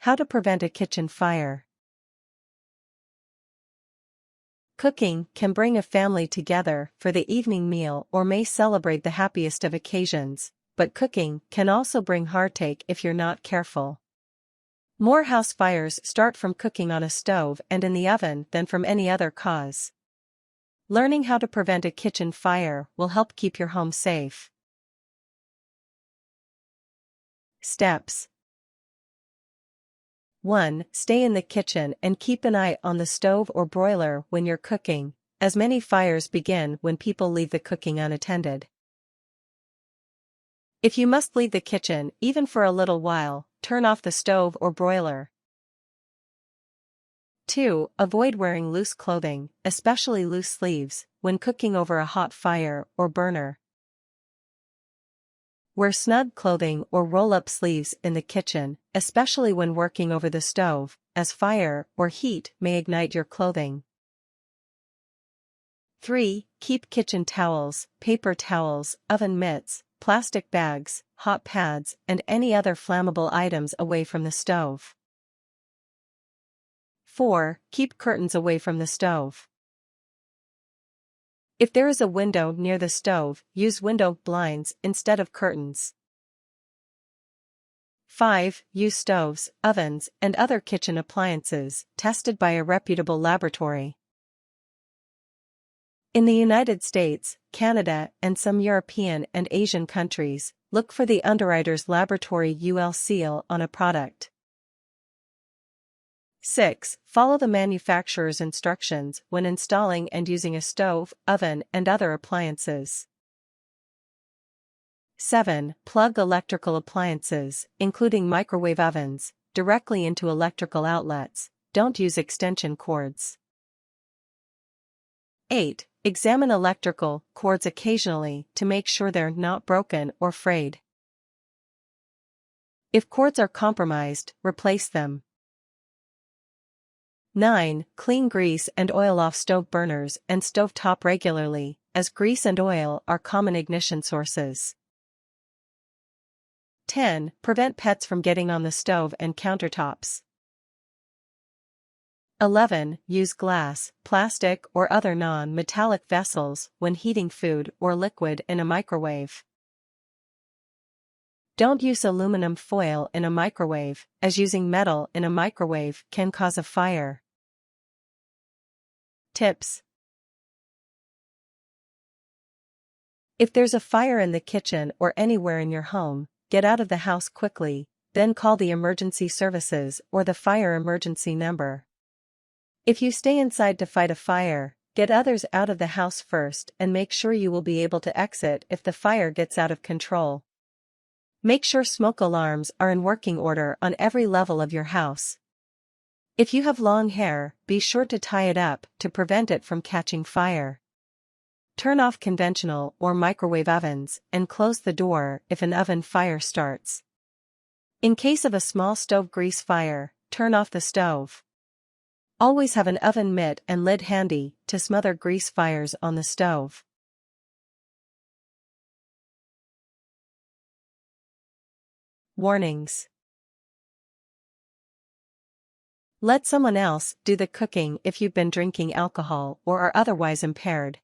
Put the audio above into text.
How to prevent a kitchen fire. Cooking can bring a family together for the evening meal or may celebrate the happiest of occasions, but cooking can also bring heartache if you're not careful. More house fires start from cooking on a stove and in the oven than from any other cause. Learning how to prevent a kitchen fire will help keep your home safe. Steps. 1. Stay in the kitchen and keep an eye on the stove or broiler when you're cooking, as many fires begin when people leave the cooking unattended. If you must leave the kitchen even for a little while, turn off the stove or broiler. 2. Avoid wearing loose clothing, especially loose sleeves, when cooking over a hot fire or burner. Wear snug clothing or roll-up sleeves in the kitchen, especially when working over the stove, as fire or heat may ignite your clothing. 3. Keep kitchen towels, paper towels, oven mitts, plastic bags, hot pads, and any other flammable items away from the stove. 4. Keep curtains away from the stove. If there is a window near the stove, use window blinds instead of curtains. 5. Use stoves, ovens, and other kitchen appliances tested by a reputable laboratory. In the United States, Canada, and some European and Asian countries, look for the Underwriters Laboratory UL seal on a product. 6. Follow the manufacturer's instructions when installing and using a stove, oven, and other appliances. 7. Plug electrical appliances, including microwave ovens, directly into electrical outlets. Don't use extension cords. 8. Examine electrical cords occasionally to make sure they're not broken or frayed. If cords are compromised, replace them. 9. Clean grease and oil off stove burners and stovetop regularly, as grease and oil are common ignition sources. 10. Prevent pets from getting on the stove and countertops. 11. Use glass, plastic, or other non-metallic vessels when heating food or liquid in a microwave. Don't use aluminum foil in a microwave, as using metal in a microwave can cause a fire. Tips. If there's a fire in the kitchen or anywhere in your home, get out of the house quickly, then call the emergency services or the fire emergency number. If you stay inside to fight a fire, get others out of the house first and make sure you will be able to exit if the fire gets out of control. Make sure smoke alarms are in working order on every level of your house. If you have long hair, be sure to tie it up to prevent it from catching fire. Turn off conventional or microwave ovens and close the door if an oven fire starts. In case of a small stove grease fire, turn off the stove. Always have an oven mitt and lid handy to smother grease fires on the stove. Warnings. Let someone else do the cooking if you've been drinking alcohol or are otherwise impaired.